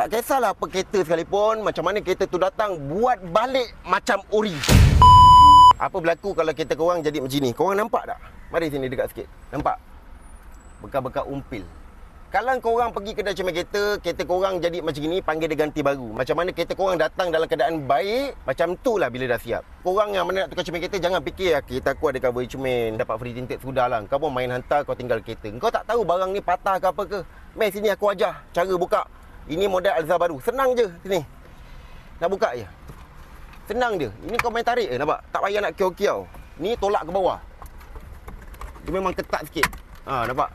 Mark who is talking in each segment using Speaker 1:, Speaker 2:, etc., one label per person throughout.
Speaker 1: Tak kisahlah apa kereta sekalipun, macam mana kereta tu datang, buat balik macam ori. Apa berlaku kalau kereta korang jadi macam ni? Korang nampak tak? Mari sini dekat sikit. Nampak? Bekas-bekas umpil. Kalau korang pergi kedai cermin kereta korang jadi macam ni, panggil dia ganti baru. Macam mana kereta korang datang dalam keadaan baik, macam tu lah bila dah siap. Korang yang mana nak tukar cermin kereta, jangan fikir kereta aku ada cover cermin, dapat free tinted, sudah lah. Kau pun main hantar, kau tinggal kereta. Kau tak tahu barang ni patah ke apa ke. Mari sini aku ajar cara buka. Ini model Alza baru. Senang je sini. Nak buka je. Senang je. Ini kau main tarik je, nampak? Tak payah nak kiau-kiau. Ni tolak ke bawah. Dia memang ketat sikit. Nampak?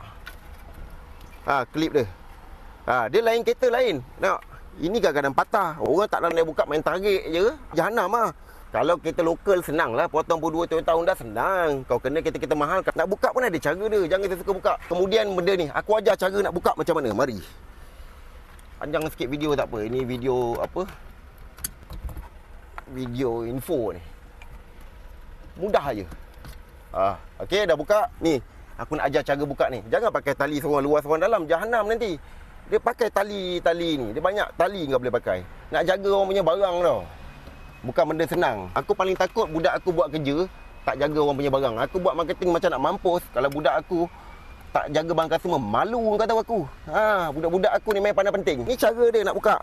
Speaker 1: Klip dia. Dia lain kereta lain. Nampak? Ini kadang-kadang patah. Orang tak nak buka, main tarik je. Jahanam lah. Kalau kereta lokal senang lah. Potong pun 2-3 tahun dah senang. Kau kena kereta-kereta mahal. Nak buka pun ada cara dia. Jangan suka buka. Kemudian benda ni, aku ajar cara nak buka macam mana. Mari. Panjang sikit video tak apa. Ini video apa? Video info ni. Mudah aje. Okey, dah buka. Ni, aku nak ajar cara buka ni. Jangan pakai tali seorang luar seorang dalam. Jahanam nanti. Dia pakai tali ni. Dia banyak tali kau boleh pakai. Nak jaga orang punya barang tau. Bukan benda senang. Aku paling takut budak aku buat kerja tak jaga orang punya barang. Aku buat marketing macam nak mampus. Kalau budak aku tak jaga barang customer, malu kau tahu aku. Budak-budak aku ni main pandai penting. Ni cara dia nak buka.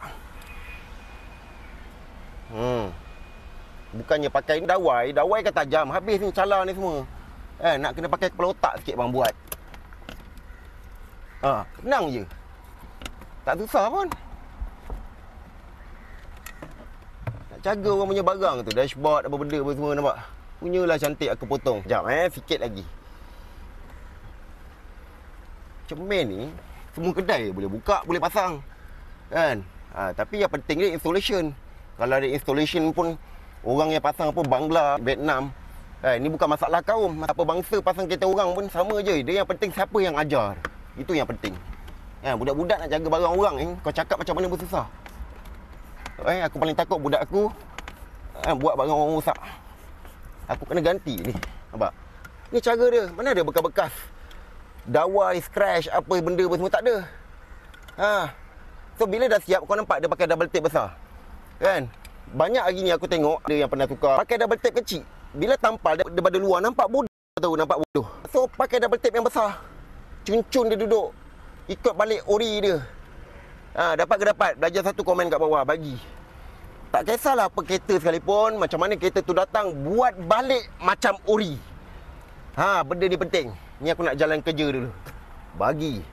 Speaker 1: Bukannya pakai dawai. Dawai kan tajam. Habis ni cala ni semua. Nak kena pakai kepala otak sikit bang buat. Senang je. Tak susah pun. Nak jaga orang punya barang tu. Dashboard apa benda apa semua nampak. Punyalah cantik aku potong. Sekejap sikit lagi. Cermin ni semua kedai boleh buka, boleh pasang. Kan? Tapi yang penting dia installation. Kalau ada installation pun orang yang pasang apa Bangla, Vietnam. Ini bukan masalah kaum. Apa bangsa pasang kereta orang pun sama je. Dia yang penting siapa yang ajar. Itu yang penting. Budak-budak nak jaga barang orang ni, kau cakap macam mana pun susah. Aku paling takut budak aku buat barang orang rosak. Aku kena ganti ni. Nampak? Ni cara dia. Mana ada bekas-bekas dawai, scratch, apa benda pun semua tak ada. So bila dah siap, kau nampak dia pakai double tape besar. Kan? Banyak hari ni aku tengok ada yang pernah tukar pakai double tape kecil. Bila tampal daripada luar nampak bodoh nampak bodoh. So pakai double tape yang besar. Cun-cun dia duduk. Ikut balik ori dia. Dapat ke dapat? Belajar satu komen kat bawah bagi. Tak kisahlah apa kereta sekalipun, macam mana kereta tu datang, buat balik macam ori. Benda ni penting. Ni aku nak jalan kerja dulu. Bagi.